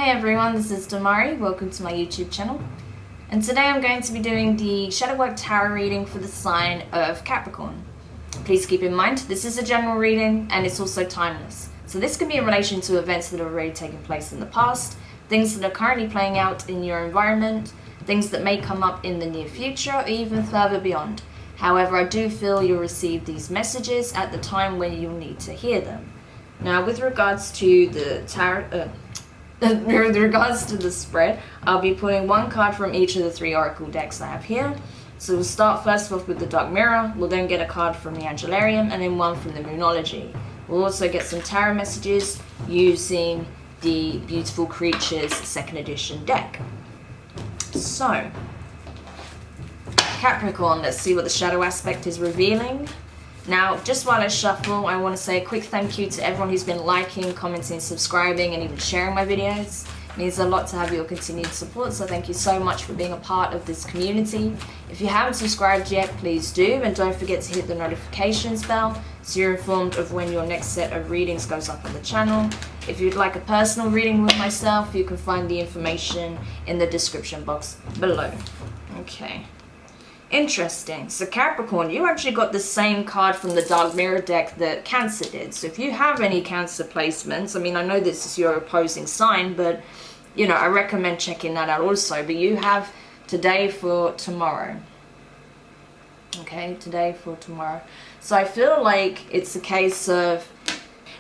Hey everyone, this is Demari. Welcome to my YouTube channel. And today I'm going to be doing the Shadow Work Tarot reading for the sign of Capricorn. Please keep in mind, this is a general reading and it's also timeless. So this can be in relation to events that have already taken place in the past, things that are currently playing out in your environment, things that may come up in the near future or even further beyond. However, I do feel you'll receive these messages at the time when you'll need to hear them. Now, with regards to the tarot, with regards to the spread, I'll be pulling one card from each of the three oracle decks I have here. So we'll start first off with the Dark Mirror, we'll then get a card from the Angelarium, and then one from the Moonology. We'll also get some tarot messages using the Beautiful Creatures 2nd edition deck. So, Capricorn, let's see what the shadow aspect is revealing. Now, just while I shuffle, I want to say a quick thank you to everyone who's been liking, commenting, subscribing, and even sharing my videos. It means a lot to have your continued support, so thank you so much for being a part of this community. If you haven't subscribed yet, please do, and don't forget to hit the notifications bell so you're informed of when your next set of readings goes up on the channel. If you'd like a personal reading with myself, you can find the information in the description box below. Okay. Interesting. So Capricorn, you actually got the same card from the Dark Mirror deck that Cancer did. So if you have any Cancer placements, I mean, I know this is your opposing sign, but, you know, I recommend checking that out also. But you have today for tomorrow. Okay, today for tomorrow. So I feel like it's a case of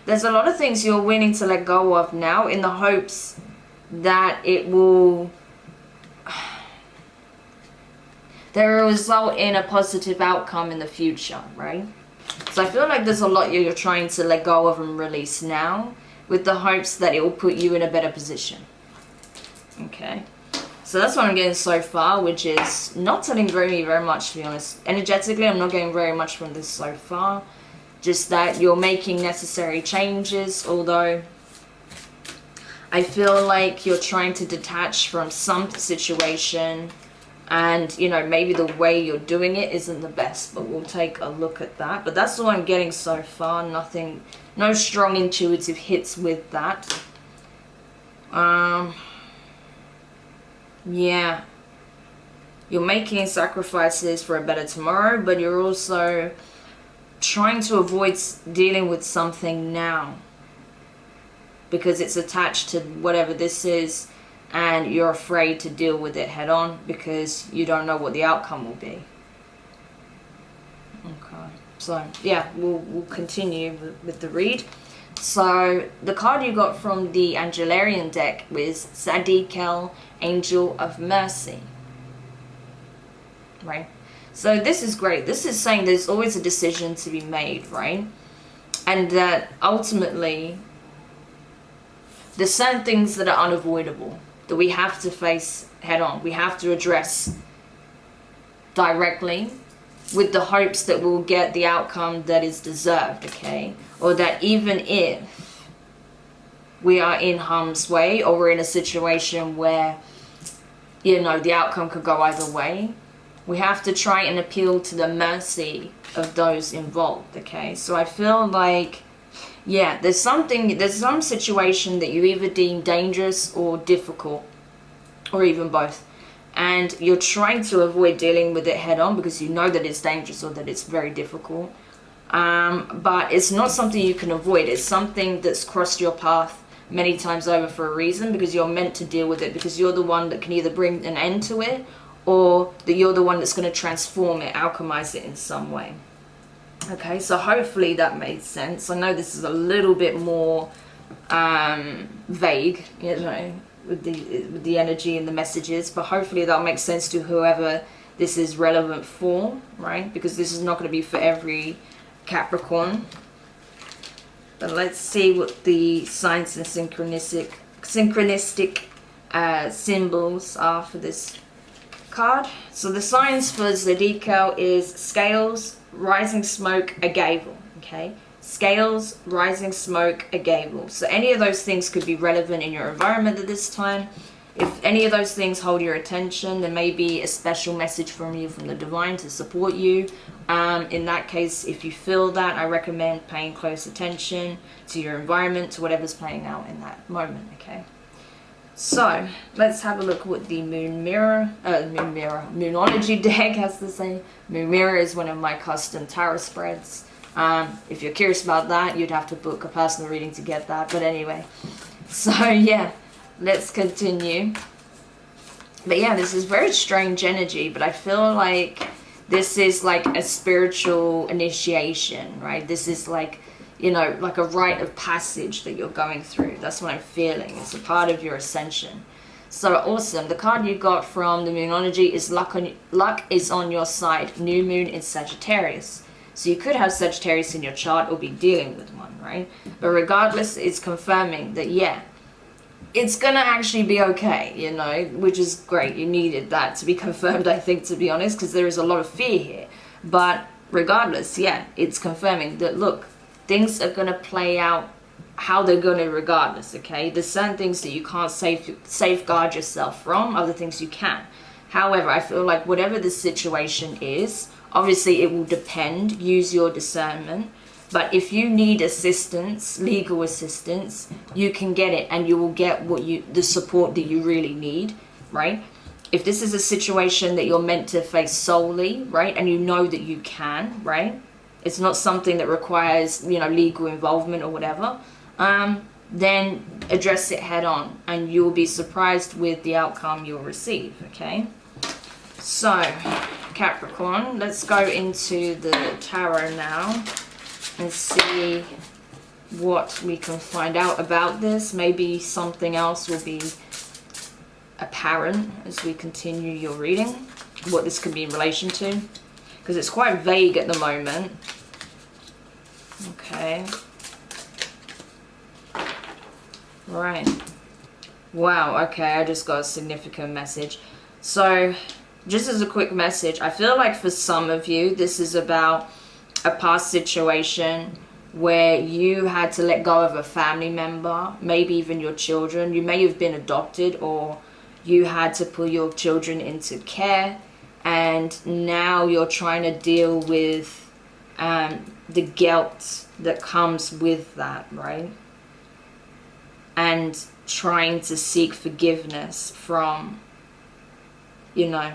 there's a lot of things you're willing to let go of now in the hopes that it will there will result in a positive outcome in the future, right? So I feel like there's a lot you're trying to let go of and release now with the hopes that it will put you in a better position. Okay. So that's what I'm getting so far, which is not telling very much, to be honest. Energetically, I'm not getting very much from this so far. Just that you're making necessary changes, although I feel like you're trying to detach from some situation. And, you know, maybe the way you're doing it isn't the best, but we'll take a look at that. But that's all I'm getting so far. Nothing, no strong intuitive hits with that. Yeah. You're making sacrifices for a better tomorrow, but you're also trying to avoid dealing with something now. Because it's attached to whatever this is. And you're afraid to deal with it head on because you don't know what the outcome will be. Okay, so yeah, we'll continue with the read. So the card you got from the Angelarian deck was Sadikel, Angel of Mercy. Right? So this is great. This is saying there's always a decision to be made, right? And that ultimately there's certain things that are unavoidable, that we have to face head on. We have to address directly with the hopes that we'll get the outcome that is deserved, okay? Or that even if we are in harm's way or we're in a situation where, you know, the outcome could go either way, we have to try and appeal to the mercy of those involved, okay? So I feel like, yeah, there's some situation that you either deem dangerous or difficult, or even both. And you're trying to avoid dealing with it head on because you know that it's dangerous or that it's very difficult. But it's not something you can avoid. It's something that's crossed your path many times over for a reason, because you're meant to deal with it, because you're the one that can either bring an end to it or that you're the one that's going to transform it, alchemize it in some way. Okay, so hopefully that made sense. I know this is a little bit more vague, you know, with the energy and the messages, but hopefully that'll make sense to whoever this is relevant for, right? Because this is not going to be for every Capricorn. But let's see what the signs and synchronistic symbols are for this card. So the signs for Zodiacal is Scales, Rising Smoke, Agave, okay? Scales, Rising Smoke, Agave. So any of those things could be relevant in your environment at this time. If any of those things hold your attention, there may be a special message from you, from the divine, to support you. In that case, if you feel that, I recommend paying close attention to your environment, to whatever's playing out in that moment, okay? So let's have a look what the Moonology deck has to say. Moon Mirror is one of my custom tarot spreads. If you're curious about that, you'd have to book a personal reading to get that. But anyway, so yeah, let's continue. But yeah, this is very strange energy, but I feel like this is like a spiritual initiation, right? This is like, you know, like a rite of passage that you're going through. That's what I'm feeling. It's a part of your ascension. So awesome. The card you got from the Moonology is luck is on your side. New moon in Sagittarius. So you could have Sagittarius in your chart or be dealing with one, right? But regardless, it's confirming that, yeah, it's gonna actually be okay, you know, which is great. You needed that to be confirmed, I think, to be honest, because there is a lot of fear here. But regardless, yeah, it's confirming that, look, things are gonna play out how they're gonna regardless, okay? There's certain things that you can't safeguard yourself from, other things you can. However, I feel like whatever the situation is, obviously it will depend, use your discernment. But if you need assistance, legal assistance, you can get it, and you will get the support that you really need, right? If this is a situation that you're meant to face solely, right, and you know that you can, right? It's not something that requires, you know, legal involvement or whatever, then address it head on, and you'll be surprised with the outcome you'll receive, okay? So, Capricorn, let's go into the tarot now and see what we can find out about this. Maybe something else will be apparent as we continue your reading, what this could be in relation to, because it's quite vague at the moment. Okay. Right. Wow, okay, I just got a significant message. So, just as a quick message, I feel like for some of you, this is about a past situation where you had to let go of a family member, maybe even your children. You may have been adopted, or you had to pull your children into care, and now you're trying to deal with the guilt that comes with that, right? And trying to seek forgiveness from, you know,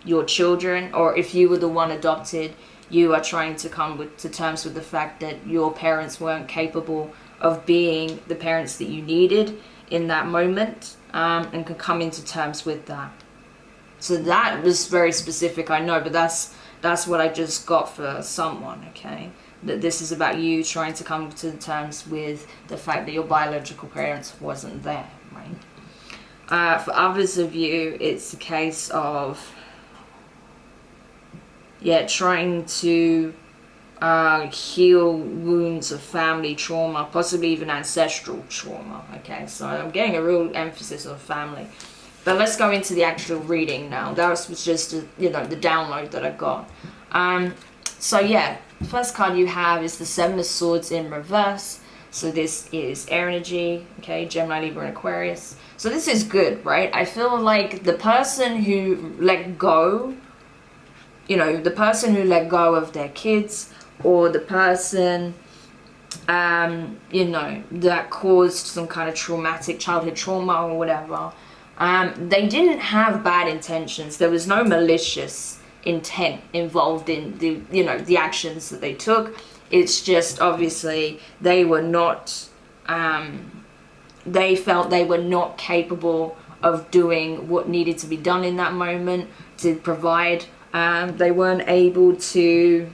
your children, or if you were the one adopted, you are trying to come to terms with the fact that your parents weren't capable of being the parents that you needed in that moment, and can come into terms with that. So that was very specific, I know, but that's what I just got for someone, okay? That this is about you trying to come to terms with the fact that your biological parents wasn't there, right? For others of you, it's a case of, yeah, trying to heal wounds of family trauma, possibly even ancestral trauma, okay? So I'm getting a real emphasis on family. But let's go into the actual reading now. That was just, you know, the download that I got. So yeah, the first card you have is the Seven of Swords in reverse. So this is air energy, okay, Gemini, Libra, and Aquarius. So this is good, right? I feel like the person who let go, you know, the person who let go of their kids, or the person, you know, that caused some kind of traumatic childhood trauma or whatever, they didn't have bad intentions. There was no malicious intent involved in the, you know, the actions that they took. It's just obviously they were not, they felt they were not capable of doing what needed to be done in that moment to provide. They weren't able to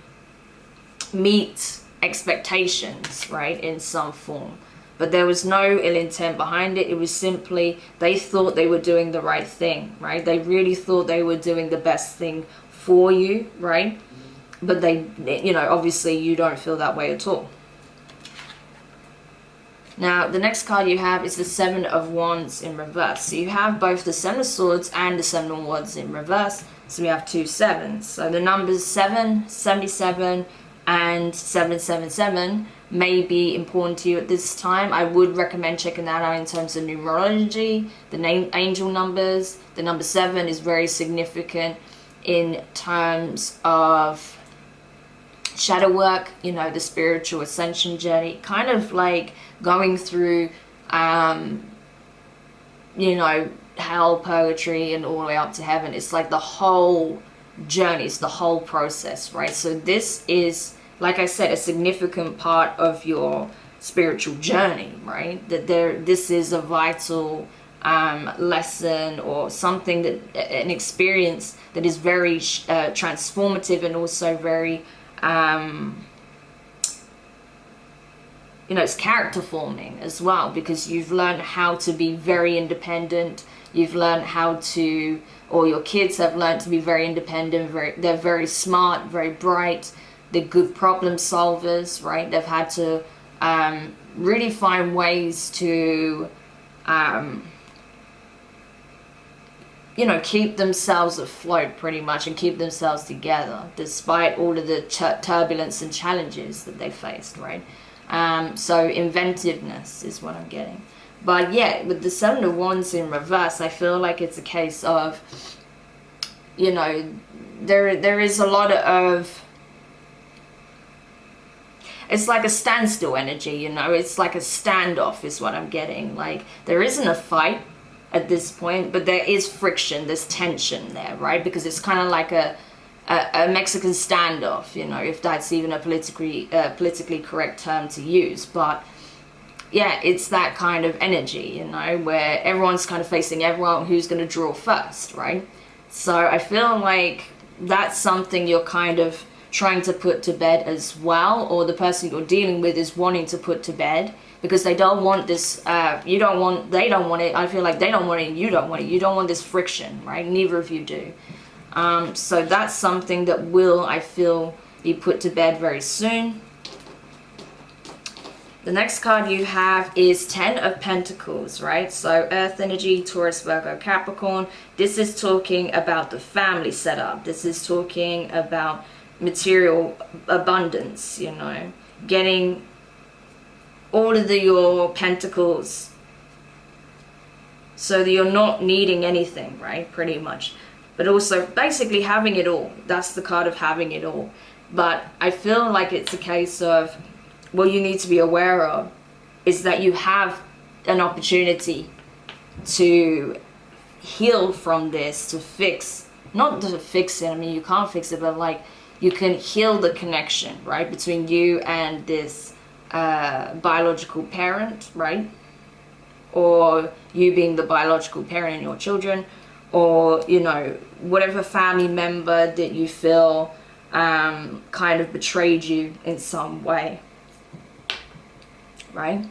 meet expectations, right, in some form. But there was no ill intent behind it. It was simply they thought they were doing the right thing, right? They really thought they were doing the best thing for you, right? But they, you know, obviously you don't feel that way at all. Now, the next card you have is the Seven of Wands in reverse. So you have both the Seven of Swords and the Seven of Wands in reverse. So we have two sevens. So the numbers 7, 77, and 777 may be important to you at this time. I would recommend checking that out in terms of numerology, the name, angel numbers. The number 7 is very significant in terms of shadow work, you know, the spiritual ascension journey, kind of like going through, you know, hell, purgatory, and all the way up to heaven. It's like the whole journey, it's the whole process, right? So this is, like I said, a significant part of your spiritual journey, right? That this is a vital lesson, or something, that an experience that is very transformative, and also very you know, it's character forming as well, because you've learned how to be very independent. You've learned how to, or your kids have learned to be very independent. They're very smart, very bright. They're good problem solvers, right? They've had to really find ways to you know, keep themselves afloat pretty much, and keep themselves together despite all of the turbulence and challenges that they faced, right? So inventiveness is what I'm getting. But yeah, with the Seven of Wands in reverse, I feel like it's a case of, you know, there is a lot of, it's like a standstill energy, you know, it's like a standoff is what I'm getting. Like, there isn't a fight at this point, but there is friction, there's tension there, right? Because it's kind of like a Mexican standoff, you know, if that's even a politically correct term to use. But yeah, it's that kind of energy, you know, where everyone's kind of facing everyone, who's going to draw first, right? So I feel like that's something you're kind of trying to put to bed as well, or the person you're dealing with is wanting to put to bed, because they don't want this, they don't want it, I feel like they don't want it, you don't want it, you don't want this friction, right? Neither of you do. So that's something that will, I feel, be put to bed very soon. The next card you have is Ten of Pentacles, right? So Earth energy, Taurus, Virgo, Capricorn. This is talking about the family setup. This is talking about material abundance, you know, getting all of your pentacles so that you're not needing anything, right? Pretty much. But also basically having it all. That's the card of having it all. But I feel like it's a case of, what you need to be aware of is that you have an opportunity to heal from this, to fix, not to fix it, I mean, you can't fix it, but like, you can heal the connection, right, between you and this biological parent, right? Or you being the biological parent and your children, or, you know, whatever family member that you feel kind of betrayed you in some way, right?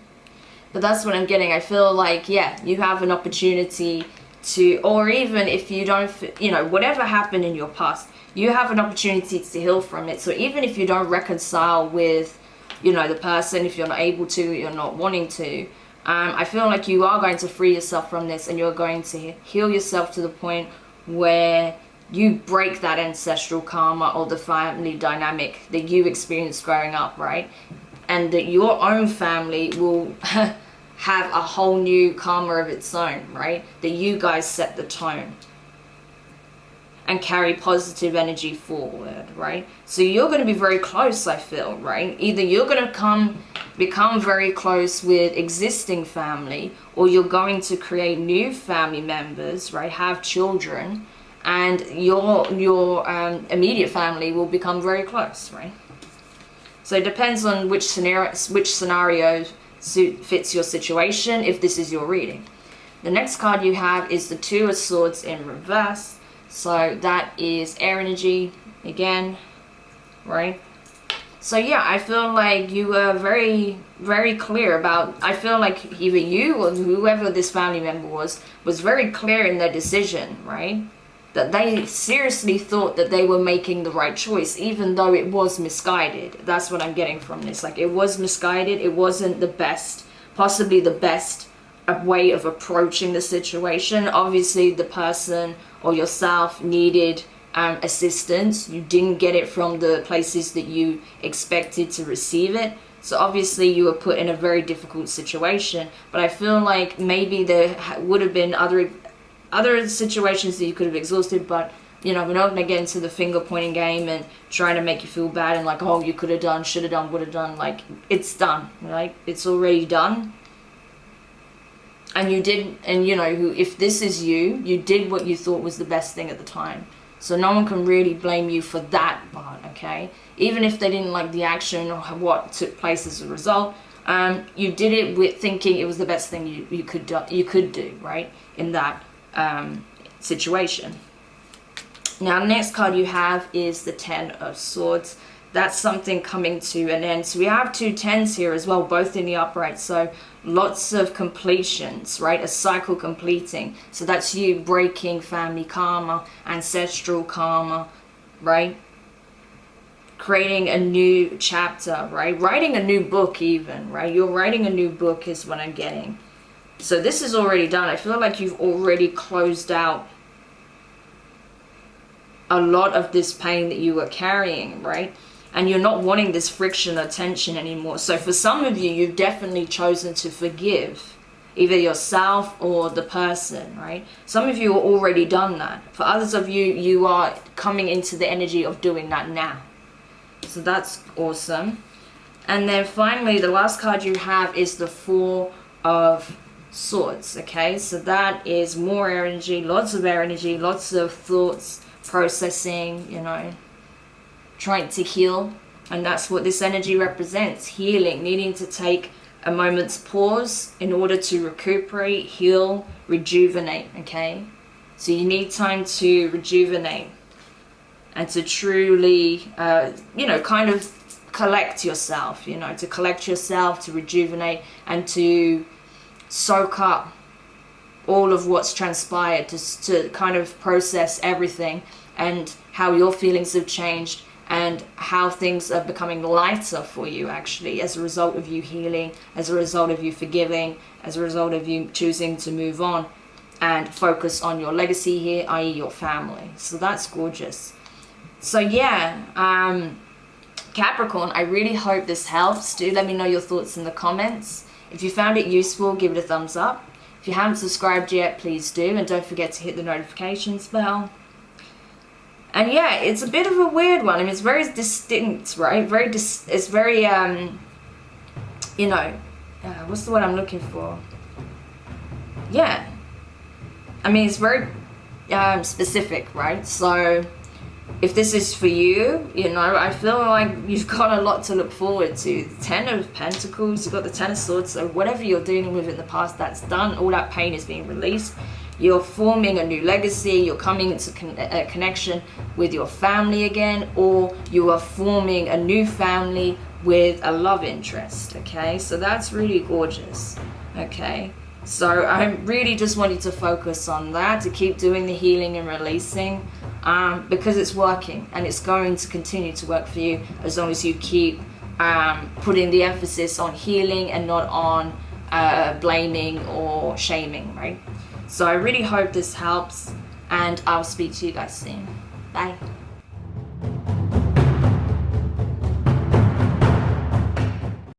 But that's what I'm getting. I feel like, yeah, you have an opportunity to, or even if you don't, you know, whatever happened in your past, you have an opportunity to heal from it. So even if you don't reconcile with, you know, the person, if you're not able to, you're not wanting to, I feel like you are going to free yourself from this, and you're going to heal yourself to the point where you break that ancestral karma or the family dynamic that you experienced growing up, right? And that your own family will have a whole new karma of its own, right? That you guys set the tone and carry positive energy forward, right? So you're going to be very close, I feel, right? Either you're going to become very close with existing family, or you're going to create new family members, right? Have children, and your immediate family will become very close, right? So it depends on which scenario fits your situation, if this is your reading. The next card you have is the Two of Swords in reverse. So that is air energy again, right? So yeah, I feel like you were very, very clear about, I feel like either you or whoever this family member was very clear in their decision, right? That they seriously thought that they were making the right choice, even though it was misguided. That's what I'm getting from this. Like, it was misguided. It wasn't the best, possibly the best way of approaching the situation. Obviously, the person or yourself needed assistance. You didn't get it from the places that you expected to receive it. So obviously you were put in a very difficult situation. But I feel like maybe there would have been other situations that you could have exhausted, but you know, we're not going to get into the finger pointing game and trying to make you feel bad and like, oh, you could have done, should have done, would have done. Like, it's done, right? It's already done. And you did, and you know, if this is you, you did what you thought was the best thing at the time. So no one can really blame you for that part, okay? Even if they didn't like the action or what took place as a result, you did it with thinking it was the best thing you could do, right? In that situation. Now, the next card you have is the Ten of Swords. That's something coming to an end. So we have two tens here as well, both in the upright. So lots of completions, right? A cycle completing. So that's you breaking family karma, ancestral karma, right? Creating a new chapter, right? Writing a new book even, right? You're writing a new book is what I'm getting. So this is already done. I feel like you've already closed out a lot of this pain that you were carrying, right? And you're not wanting this friction or tension anymore. So for some of you, you've definitely chosen to forgive either yourself or the person, right? Some of you are already done that. For others of you, you are coming into the energy of doing that now. So that's awesome. And then finally, the last card you have is the Four of Swords, okay? So that is more energy, lots of thoughts, processing, you know, trying to heal. And that's what this energy represents: healing, needing to take a moment's pause in order to recuperate, heal, rejuvenate, okay? So you need time to rejuvenate and to truly, you know, kind of collect yourself, you know, to collect yourself, to rejuvenate, and to soak up all of what's transpired, to kind of process everything and how your feelings have changed and how things are becoming lighter for you actually as a result of you healing, as a result of you forgiving, as a result of you choosing to move on and focus on your legacy here, i.e. your family. So that's gorgeous. So yeah, Capricorn, I really hope this helps. Do let me know your thoughts in the comments. If you found it useful, give it a thumbs up. If you haven't subscribed yet, please do, and don't forget to hit the notifications bell. And yeah, it's a bit of a weird one. I mean, it's very distinct, right? It's very, you know, what's the word I'm looking for? Yeah. I mean, it's very specific, right? So if this is for you, you know, I feel like you've got a lot to look forward to. The Ten of Pentacles, you've got the Ten of Swords, so whatever you're dealing with in the past, that's done. All that pain is being released. You're forming a new legacy, you're coming into a connection with your family again, or you are forming a new family with a love interest, okay? So that's really gorgeous, okay? So I really just want you to focus on that, to keep doing the healing and releasing, because it's working and it's going to continue to work for you as long as you keep putting the emphasis on healing and not on blaming or shaming, right? So I really hope this helps, and I'll speak to you guys soon. Bye.